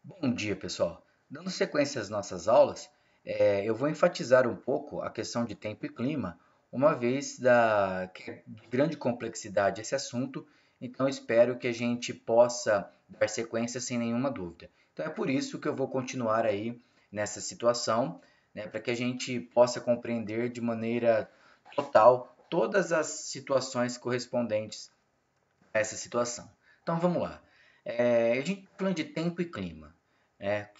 Bom dia, pessoal. Dando sequência às nossas aulas, eu vou enfatizar um pouco a questão de tempo e clima, uma vez que é de grande complexidade esse assunto, então espero que a gente possa dar sequência sem nenhuma dúvida. Então é por isso que eu vou continuar aí nessa situação, né, para que a gente possa compreender de maneira total todas as situações correspondentes a essa situação. Então vamos lá. A gente está falando de tempo e clima.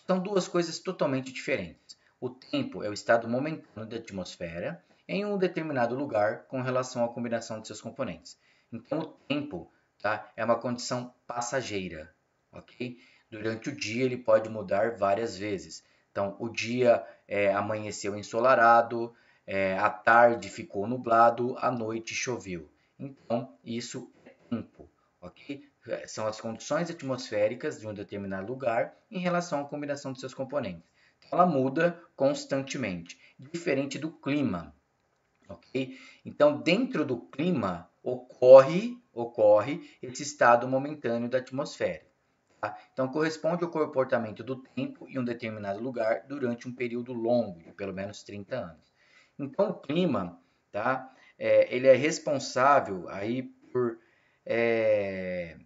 São duas coisas totalmente diferentes. O tempo é o estado momentâneo da atmosfera em um determinado lugar com relação à combinação de seus componentes. Então, o tempo, tá, é uma condição passageira, ok? Durante o dia ele pode mudar várias vezes. Então, o dia amanheceu ensolarado, à tarde ficou nublado, à noite choveu. Então, isso é tempo, ok? São as condições atmosféricas de um determinado lugar em relação à combinação de seus componentes. Ela muda constantemente, diferente do clima, ok? Então, dentro do clima ocorre esse estado momentâneo da atmosfera. Tá? Então, corresponde ao comportamento do tempo em um determinado lugar durante um período longo, de pelo menos 30 anos. Então, o clima, tá? Ele é responsável aí por é,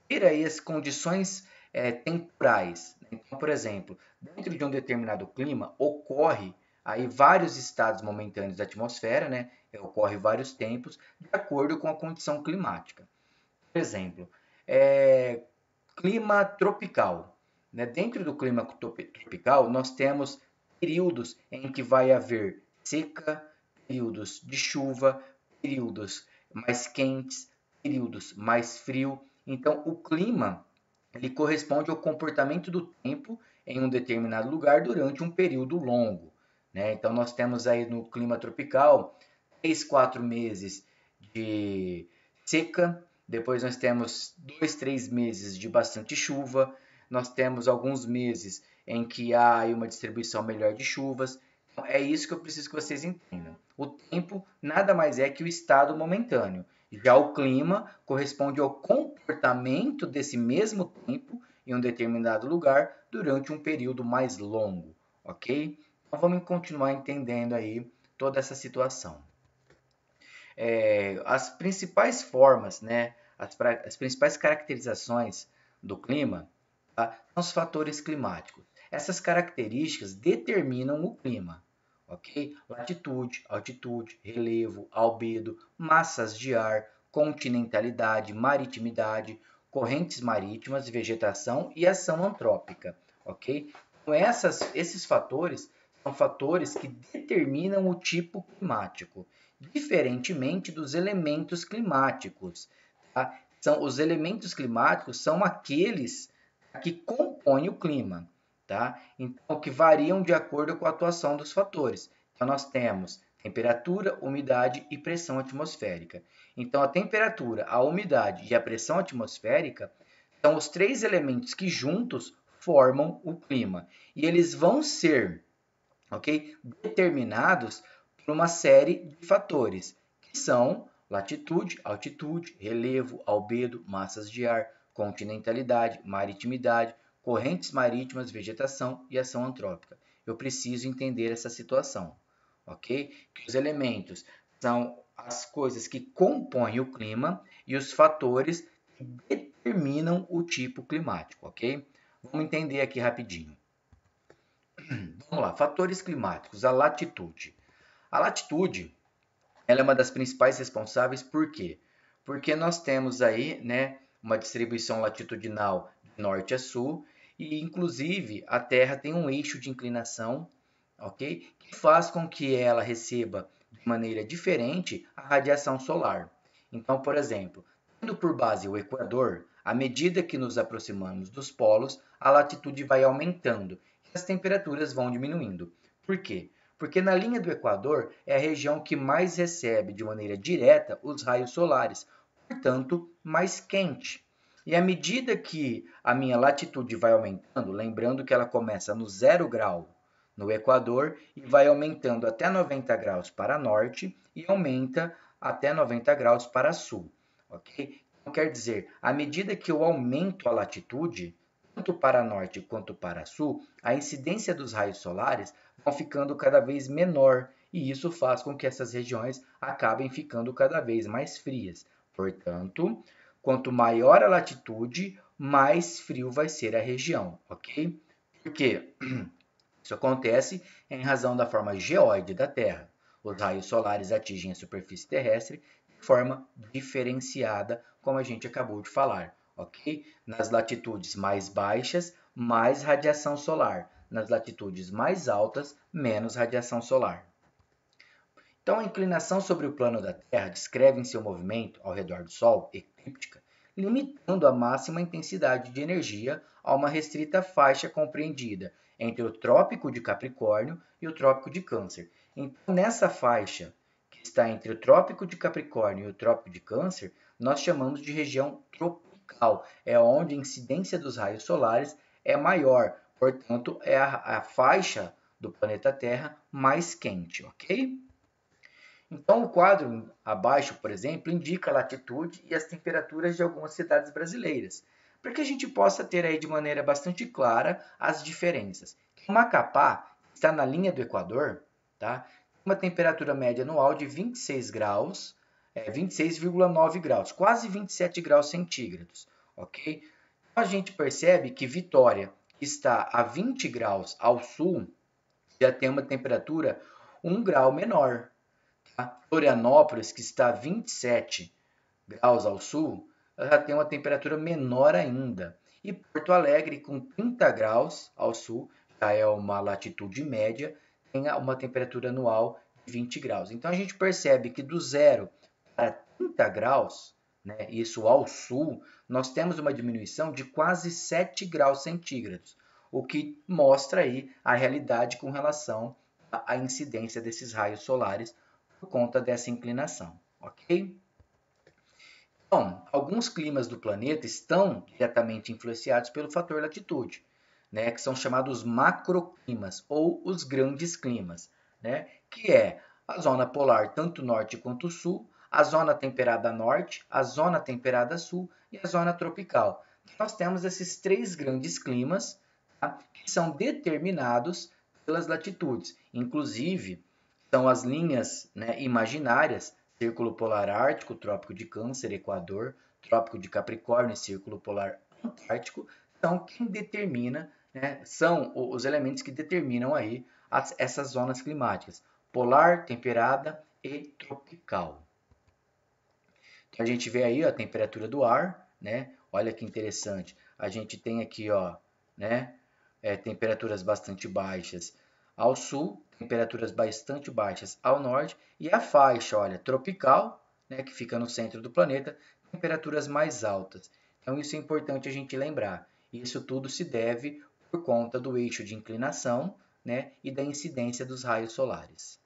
ter aí as condições temporais. Então, por exemplo, dentro de um determinado clima ocorre aí vários estados momentâneos da atmosfera, né? Ocorre vários tempos de acordo com a condição climática. Por exemplo, é, clima tropical. Né? Dentro do clima tropical, nós temos períodos em que vai haver seca, períodos de chuva, períodos mais quentes, períodos mais frio. Então, o clima ele corresponde ao comportamento do tempo em um determinado lugar durante um período longo. Né? Então, nós temos aí no clima tropical 3, 4 meses de seca, depois nós temos 2, 3 meses de bastante chuva, nós temos alguns meses em que há aí uma distribuição melhor de chuvas. Então, é isso que eu preciso que vocês entendam. O tempo nada mais é que o estado momentâneo. Já o clima corresponde ao comportamento desse mesmo tempo em um determinado lugar durante um período mais longo, ok? Então vamos continuar entendendo aí toda essa situação. As principais formas, né, as principais caracterizações do clima, tá, são os fatores climáticos. Essas características determinam o clima, ok? Latitude, altitude, relevo, albedo, massas de ar, continentalidade, maritimidade, correntes marítimas, vegetação e ação antrópica, ok? Então, esses fatores são fatores que determinam o tipo climático diferentemente dos elementos climáticos. Tá? Os elementos climáticos são aqueles que compõem o clima, tá? Então, que variam de acordo com a atuação dos fatores. Então, nós temos temperatura, umidade e pressão atmosférica. Então, a temperatura, a umidade e a pressão atmosférica são os três elementos que juntos formam o clima. E eles vão ser, ok, determinados por uma série de fatores, que são latitude, altitude, relevo, albedo, massas de ar, continentalidade, maritimidade, correntes marítimas, vegetação e ação antrópica. Eu preciso entender essa situação, ok? Que os elementos são as coisas que compõem o clima e os fatores que determinam o tipo climático, ok? Vamos entender aqui rapidinho. Vamos lá, fatores climáticos, a latitude. A latitude, ela é uma das principais responsáveis, por quê? Porque nós temos aí, né, uma distribuição latitudinal de norte a sul e inclusive a Terra tem um eixo de inclinação, ok? Que faz com que ela receba de maneira diferente a radiação solar. Então, por exemplo, tendo por base o Equador, à medida que nos aproximamos dos polos, a latitude vai aumentando e as temperaturas vão diminuindo. Por quê? Porque na linha do Equador é a região que mais recebe de maneira direta os raios solares, portanto, mais quente. E à medida que a minha latitude vai aumentando, lembrando que ela começa no 0 grau no Equador e vai aumentando até 90 graus para norte e aumenta até 90 graus para sul, ok? Então, quer dizer, à medida que eu aumento a latitude, tanto para norte quanto para sul, a incidência dos raios solares vão ficando cada vez menor, e isso faz com que essas regiões acabem ficando cada vez mais frias. Portanto, quanto maior a latitude, mais frio vai ser a região, ok? Por quê? Isso acontece em razão da forma geóide da Terra. Os raios solares atingem a superfície terrestre de forma diferenciada, como a gente acabou de falar, ok? Nas latitudes mais baixas, mais radiação solar. Nas latitudes mais altas, menos radiação solar. Então, a inclinação sobre o plano da Terra descreve em seu movimento ao redor do Sol, eclíptica, limitando a máxima intensidade de energia a uma restrita faixa compreendida entre o Trópico de Capricórnio e o Trópico de Câncer. Então, nessa faixa que está entre o Trópico de Capricórnio e o Trópico de Câncer, nós chamamos de região tropical. É onde a incidência dos raios solares é maior, portanto, é a faixa do planeta Terra mais quente, ok? Então, o quadro abaixo, por exemplo, indica a latitude e as temperaturas de algumas cidades brasileiras, para que a gente possa ter aí de maneira bastante clara as diferenças. Macapá está na linha do Equador, tá? Uma temperatura média anual de 26 graus, 26,9 graus, quase 27 graus centígrados, ok? Então, a gente percebe que Vitória, que está a 20 graus ao sul, já tem uma temperatura 1 grau menor. Florianópolis, que está a 27 graus ao sul, já tem uma temperatura menor ainda. E Porto Alegre, com 30 graus ao sul, já é uma latitude média, tem uma temperatura anual de 20 graus. Então a gente percebe que do 0 para 30 graus, né, isso ao sul, nós temos uma diminuição de quase 7 graus centígrados, o que mostra aí a realidade com relação à incidência desses raios solares por conta dessa inclinação, ok? Bom, alguns climas do planeta estão diretamente influenciados pelo fator latitude, né, que são chamados macroclimas ou os grandes climas, né, que é a zona polar tanto norte quanto sul, a zona temperada norte, a zona temperada sul e a zona tropical. Nós temos esses três grandes climas, tá, que são determinados pelas latitudes. Inclusive, são as linhas, né, imaginárias, Círculo Polar Ártico, Trópico de Câncer, Equador, Trópico de Capricórnio e Círculo Polar Antártico, são quem determina, né, são os elementos que determinam aí essas zonas climáticas, polar, temperada e tropical. Então a gente vê aí ó, a temperatura do ar, né? Olha que interessante. A gente tem aqui, ó, né, temperaturas bastante baixas ao sul, temperaturas bastante baixas ao norte, e a faixa, olha, tropical, né, que fica no centro do planeta, temperaturas mais altas. Então isso é importante a gente lembrar. Isso tudo se deve por conta do eixo de inclinação, né, e da incidência dos raios solares.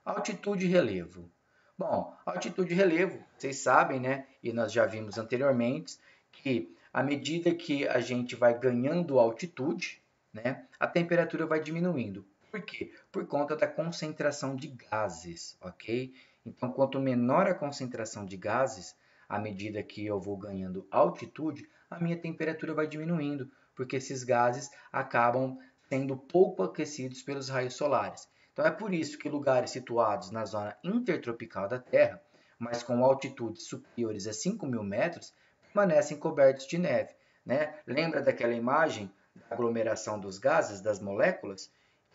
Altitude e relevo. Bom, altitude e relevo, vocês sabem, né, e nós já vimos anteriormente, que à medida que a gente vai ganhando altitude, né, a temperatura vai diminuindo. Por quê? Por conta da concentração de gases, ok? Então, quanto menor a concentração de gases, à medida que eu vou ganhando altitude, a minha temperatura vai diminuindo, porque esses gases acabam sendo pouco aquecidos pelos raios solares. Então, é por isso que lugares situados na zona intertropical da Terra, mas com altitudes superiores a 5.000 metros, permanecem cobertos de neve. Né? Lembra daquela imagem da aglomeração dos gases, das moléculas?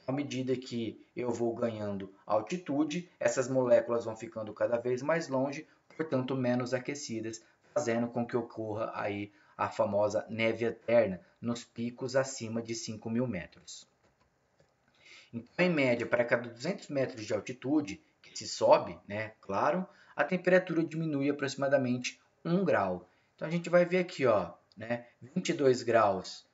À medida que eu vou ganhando altitude, essas moléculas vão ficando cada vez mais longe, portanto menos aquecidas, fazendo com que ocorra aí a famosa neve eterna nos picos acima de 5.000 metros. Então, em média, para cada 200 metros de altitude que se sobe, né, claro, a temperatura diminui aproximadamente 1 grau. Então, a gente vai ver aqui, ó, né, 22 graus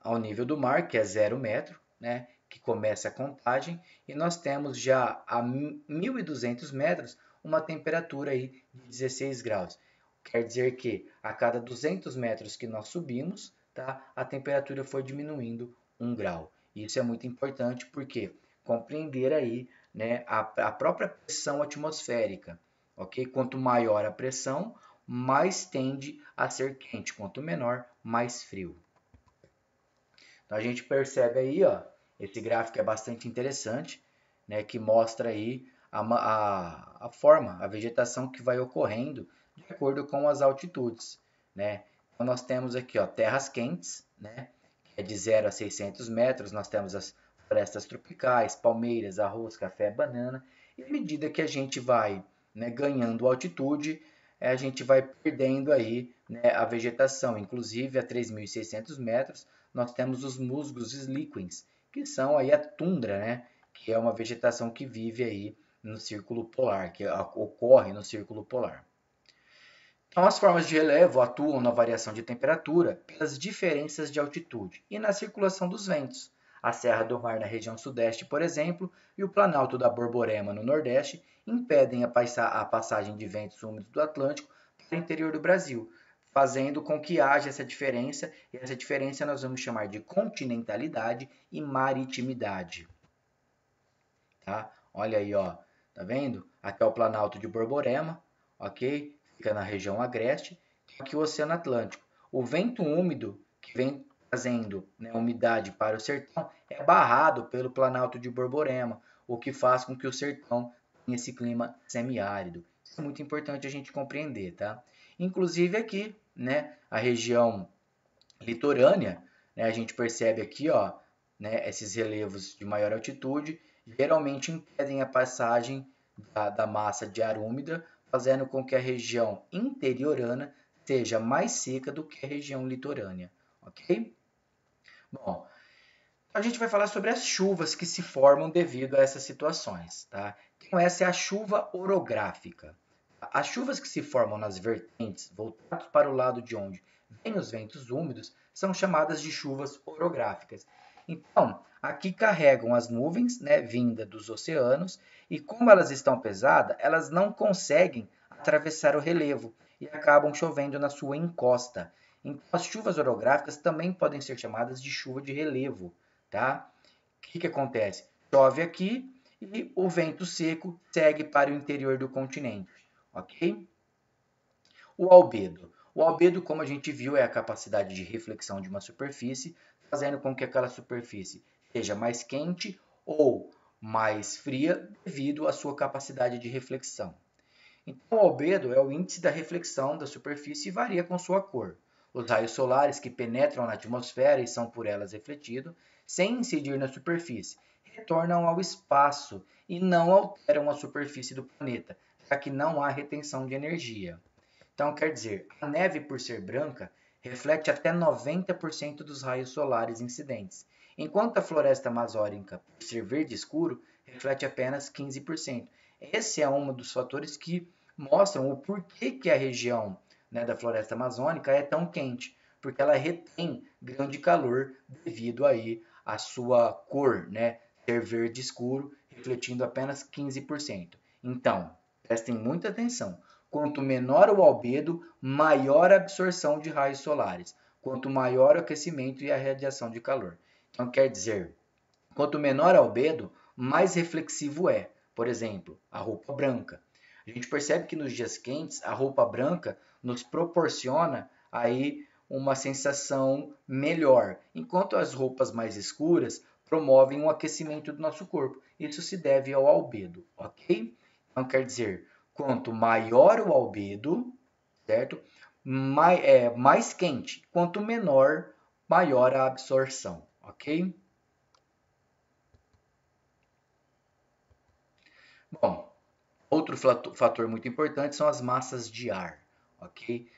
ao nível do mar, que é 0 metro, né, que começa a contagem, e nós temos já a 1.200 metros uma temperatura aí de 16 graus. Quer dizer que a cada 200 metros que nós subimos, tá, a temperatura foi diminuindo 1 grau. Isso é muito importante porque compreender aí, né, a própria pressão atmosférica, ok? Quanto maior a pressão, mais tende a ser quente, quanto menor, mais frio. Então a gente percebe aí, ó, esse gráfico é bastante interessante, né, que mostra aí a forma, a vegetação que vai ocorrendo de acordo com as altitudes, né? Então nós temos aqui, ó, terras quentes, né, que é de 0 a 600 metros, nós temos as florestas tropicais, palmeiras, arroz, café, banana, e à medida que a gente vai, né, ganhando altitude, a gente vai perdendo aí, né, a vegetação, inclusive a 3.600 metros, nós temos os musgos líquens, que são aí a tundra, né, que é uma vegetação que vive aí no círculo polar, que ocorre no círculo polar. Então, as formas de relevo atuam na variação de temperatura pelas diferenças de altitude e na circulação dos ventos. A Serra do Mar na região sudeste, por exemplo, e o Planalto da Borborema no nordeste impedem a passagem de ventos úmidos do Atlântico para o interior do Brasil, fazendo com que haja essa diferença, e essa diferença nós vamos chamar de continentalidade e maritimidade. Tá? Olha aí, ó, tá vendo? Aqui é o Planalto de Borborema, ok? Fica na região agreste, aqui o Oceano Atlântico. O vento úmido que vem trazendo, né, umidade para o sertão é barrado pelo Planalto de Borborema, o que faz com que o sertão tenha esse clima semiárido. Isso é muito importante a gente compreender, tá? Inclusive aqui, né, a região litorânea, né, a gente percebe aqui, ó, né, esses relevos de maior altitude geralmente impedem a passagem da massa de ar úmida, fazendo com que a região interiorana seja mais seca do que a região litorânea, ok? Bom, a gente vai falar sobre as chuvas que se formam devido a essas situações, tá? Então essa é a chuva orográfica. As chuvas que se formam nas vertentes voltadas para o lado de onde vêm os ventos úmidos são chamadas de chuvas orográficas. Então, aqui carregam as nuvens, né, vinda dos oceanos, e como elas estão pesadas, elas não conseguem atravessar o relevo e acabam chovendo na sua encosta. Então, as chuvas orográficas também podem ser chamadas de chuva de relevo, tá? O que acontece? Chove aqui e o vento seco segue para o interior do continente, ok? O albedo. O albedo, como a gente viu, é a capacidade de reflexão de uma superfície, fazendo com que aquela superfície seja mais quente ou mais fria devido à sua capacidade de reflexão. Então, o albedo é o índice da reflexão da superfície e varia com sua cor. Os raios solares que penetram na atmosfera e são por elas refletidos, sem incidir na superfície, retornam ao espaço e não alteram a superfície do planeta, já que não há retenção de energia. Então, quer dizer, a neve, por ser branca, reflete até 90% dos raios solares incidentes, enquanto a floresta amazônica, por ser verde escuro, reflete apenas 15%. Esse é um dos fatores que mostram o porquê que a região, né, da floresta amazônica é tão quente, porque ela retém grande calor devido aí à sua cor, né, ser verde escuro, refletindo apenas 15%. Então, prestem muita atenção. Quanto menor o albedo, maior a absorção de raios solares. Quanto maior o aquecimento e a radiação de calor. Então, quer dizer, quanto menor o albedo, mais reflexivo é. Por exemplo, a roupa branca. A gente percebe que nos dias quentes, a roupa branca nos proporciona aí uma sensação melhor, enquanto as roupas mais escuras promovem um aquecimento do nosso corpo. Isso se deve ao albedo, ok? Então, quer dizer, quanto maior o albedo, certo? Mais quente. Quanto menor, maior a absorção, ok? Bom, outro fator muito importante são as massas de ar, ok?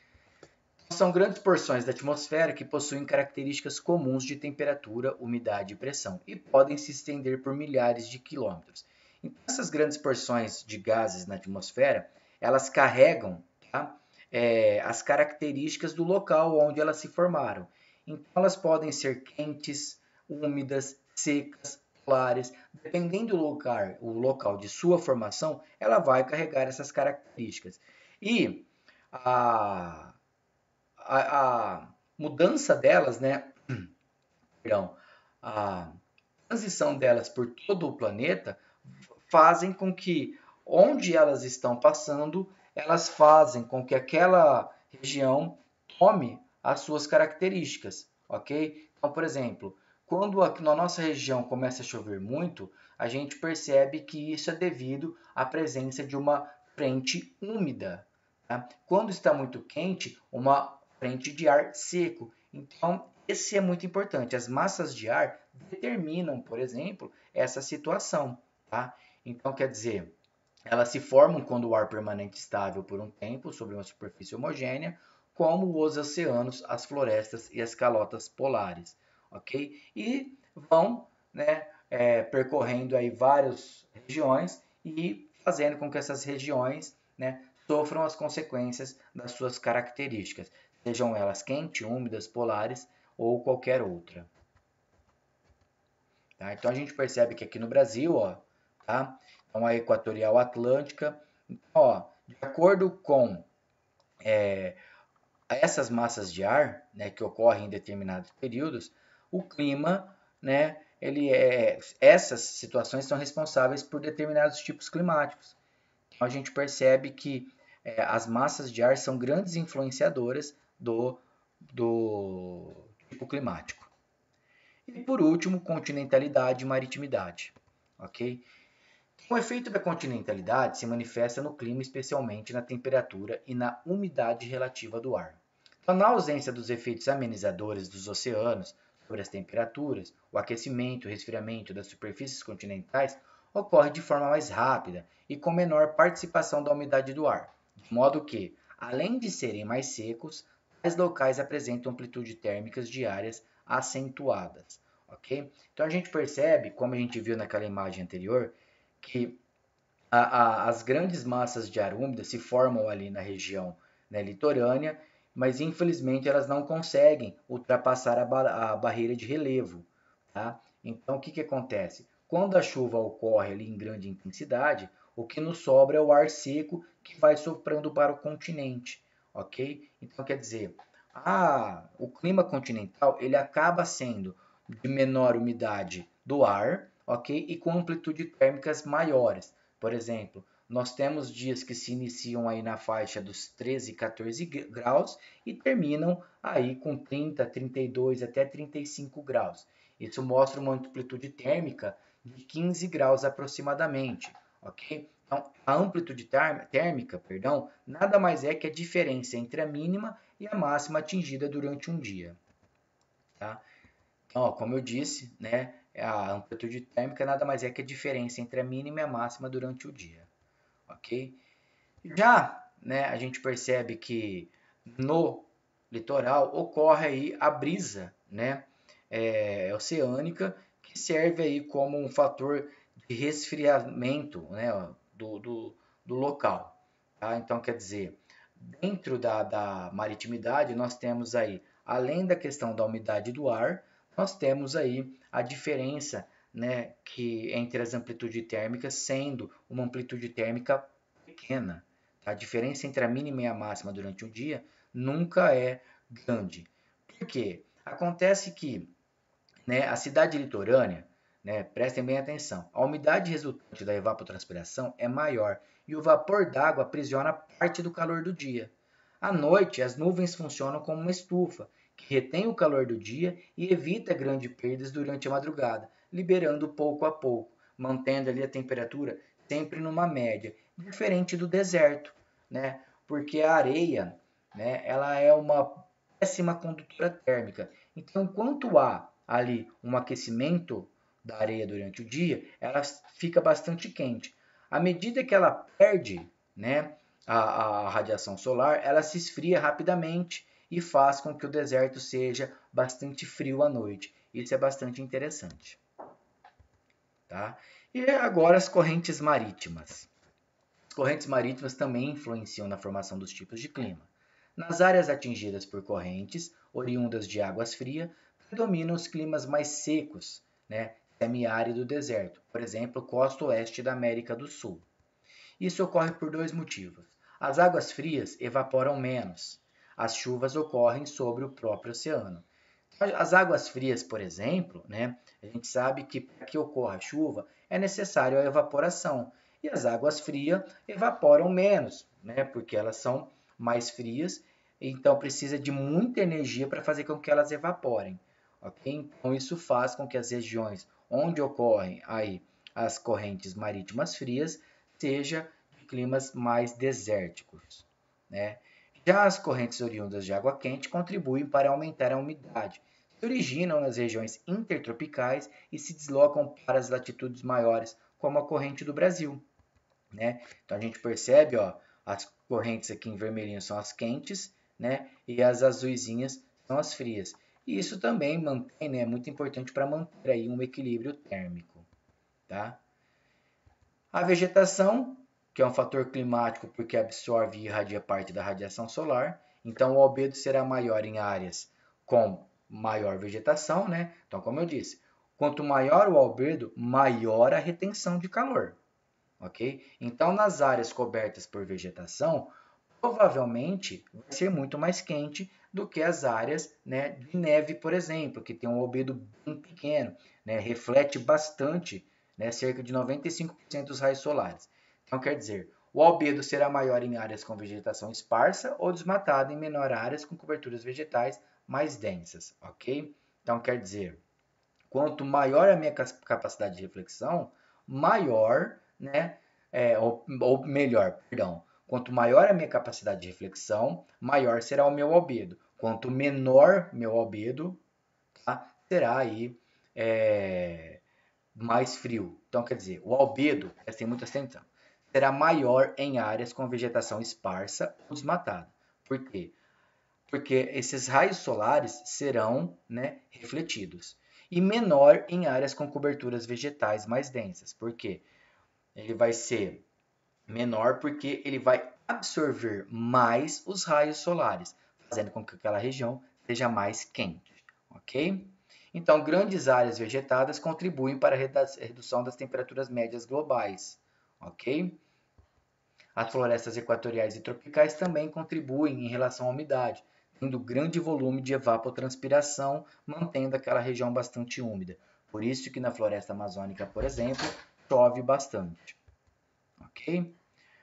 São grandes porções da atmosfera que possuem características comuns de temperatura, umidade e pressão e podem se estender por milhares de quilômetros. Então, essas grandes porções de gases na atmosfera, elas carregam, tá, as características do local onde elas se formaram. Então, elas podem ser quentes, úmidas, secas, polares. Dependendo do lugar, o local de sua formação, ela vai carregar essas características. E a a mudança delas, né? Perdão, a transição delas por todo o planeta fazem com que onde elas estão passando, elas fazem com que aquela região tome as suas características, ok? Então, por exemplo, quando na nossa região começa a chover muito, a gente percebe que isso é devido à presença de uma frente úmida. Tá? Quando está muito quente, uma frente de ar seco. Então, esse é muito importante. As massas de ar determinam, por exemplo, essa situação. Tá? Então, quer dizer, elas se formam quando o ar permanece estável por um tempo sobre uma superfície homogênea, como os oceanos, as florestas e as calotas polares, ok? E vão, né, percorrendo aí várias regiões e fazendo com que essas regiões, né, sofram as consequências das suas características, sejam elas quentes, úmidas, polares ou qualquer outra. Tá? Então a gente percebe que aqui no Brasil, ó, tá? Então a equatorial atlântica, então, ó, de acordo com essas massas de ar, né, que ocorrem em determinados períodos, o clima, né, essas situações são responsáveis por determinados tipos climáticos. Então a gente percebe que as massas de ar são grandes influenciadoras do tipo climático. E por último, continentalidade e maritimidade. Ok? O efeito da continentalidade se manifesta no clima, especialmente na temperatura e na umidade relativa do ar. Então, na ausência dos efeitos amenizadores dos oceanos sobre as temperaturas, o aquecimento e o resfriamento das superfícies continentais ocorre de forma mais rápida e com menor participação da umidade do ar, de modo que, além de serem mais secos, tais locais apresentam amplitudes térmicas diárias acentuadas. Ok? Então a gente percebe, como a gente viu naquela imagem anterior, que as grandes massas de ar úmida se formam ali na região, né, litorânea, mas infelizmente elas não conseguem ultrapassar a barreira de relevo. Tá? Então o que acontece? Quando a chuva ocorre ali em grande intensidade, o que nos sobra é o ar seco que vai soprando para o continente. Ok? Então quer dizer, o clima continental ele acaba sendo de menor umidade do ar, ok? E com amplitude térmicas maiores. Por exemplo, nós temos dias que se iniciam aí na faixa dos 13, 14 graus e terminam aí com 30, 32 até 35 graus. Isso mostra uma amplitude térmica de 15 graus aproximadamente, ok? Então, a amplitude térmica, perdão, nada mais é que a diferença entre a mínima e a máxima atingida durante um dia, tá? Então, ó, como eu disse, né, a amplitude térmica nada mais é que a diferença entre a mínima e a máxima durante o dia, ok? Já, né, a gente percebe que no litoral ocorre aí a brisa, né, oceânica, que serve aí como um fator de resfriamento, né, do local. Tá? Então, quer dizer, dentro da maritimidade, nós temos aí, além da questão da umidade do ar, nós temos aí a diferença, né, que entre as amplitudes térmicas, sendo uma amplitude térmica pequena. Tá? A diferença entre a mínima e a máxima durante o dia nunca é grande. Por quê? Acontece que, né, a cidade litorânea, né, prestem bem atenção, a umidade resultante da evapotranspiração é maior e o vapor d'água aprisiona parte do calor do dia. À noite, as nuvens funcionam como uma estufa, que retém o calor do dia e evita grandes perdas durante a madrugada, liberando pouco a pouco, mantendo ali a temperatura sempre numa média, diferente do deserto, né? Porque a areia, né, ela é uma péssima condutora térmica. Então, enquanto há ali um aquecimento da areia durante o dia, ela fica bastante quente. À medida que ela perde, né, a radiação solar, ela se esfria rapidamente e faz com que o deserto seja bastante frio à noite. Isso é bastante interessante. Tá? E agora as correntes marítimas. As correntes marítimas também influenciam na formação dos tipos de clima. Nas áreas atingidas por correntes oriundas de águas frias, predominam os climas mais secos, né, semiárido deserto, por exemplo, costa oeste da América do Sul. Isso ocorre por dois motivos. As águas frias evaporam menos. As chuvas ocorrem sobre o próprio oceano. As águas frias, por exemplo, né, a gente sabe que para que ocorra chuva é necessário a evaporação. E as águas frias evaporam menos, né, porque elas são mais frias, então precisa de muita energia para fazer com que elas evaporem. ok? Então isso faz com que as regiões onde ocorrem aí as correntes marítimas frias seja de climas mais desérticos, né? Já as correntes oriundas de água quente contribuem para aumentar a umidade, se originam nas regiões intertropicais e se deslocam para as latitudes maiores, como a corrente do Brasil, né? Então a gente percebe, ó, as correntes aqui em vermelhinho são as quentes, né? E as azuisinhas são as frias. E isso também mantém, né? É muito importante para manter aí um equilíbrio térmico, tá? A vegetação, que é um fator climático porque absorve e irradia parte da radiação solar, então o albedo será maior em áreas com maior vegetação, né? Então, como eu disse, quanto maior o albedo, maior a retenção de calor, ok? Então, nas áreas cobertas por vegetação, provavelmente vai ser muito mais quente do que as áreas, né, de neve, por exemplo, que tem um albedo bem pequeno, né, reflete bastante, né, cerca de 95% dos raios solares. Então, quer dizer, o albedo será maior em áreas com vegetação esparsa ou desmatada, em menor áreas com coberturas vegetais mais densas, ok? Então, quer dizer, quanto maior a minha capacidade de reflexão, maior, né, ou melhor, perdão, quanto maior a minha capacidade de reflexão, maior será o meu albedo. Quanto menor meu albedo, tá, será aí mais frio. Então, quer dizer, o albedo, prestem muita atenção, será maior em áreas com vegetação esparsa ou desmatada. Por quê? Porque esses raios solares serão, né, refletidos. E menor em áreas com coberturas vegetais mais densas. Por quê? Ele vai ser menor porque ele vai absorver mais os raios solares, fazendo com que aquela região seja mais quente, ok? Então, grandes áreas vegetadas contribuem para a redução das temperaturas médias globais, ok? As florestas equatoriais e tropicais também contribuem em relação à umidade, tendo grande volume de evapotranspiração, mantendo aquela região bastante úmida. Por isso que na floresta amazônica, por exemplo, chove bastante. Ok?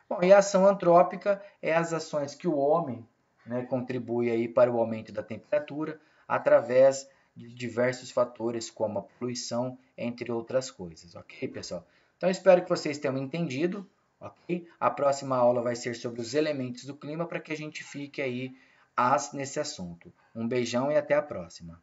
Bom, e a ação antrópica é as ações que o homem, né, contribui aí para o aumento da temperatura através de diversos fatores, como a poluição, entre outras coisas. Ok, pessoal? Então, espero que vocês tenham entendido. Ok? A próxima aula vai ser sobre os elementos do clima para que a gente fique aí nesse assunto. Um beijão e até a próxima.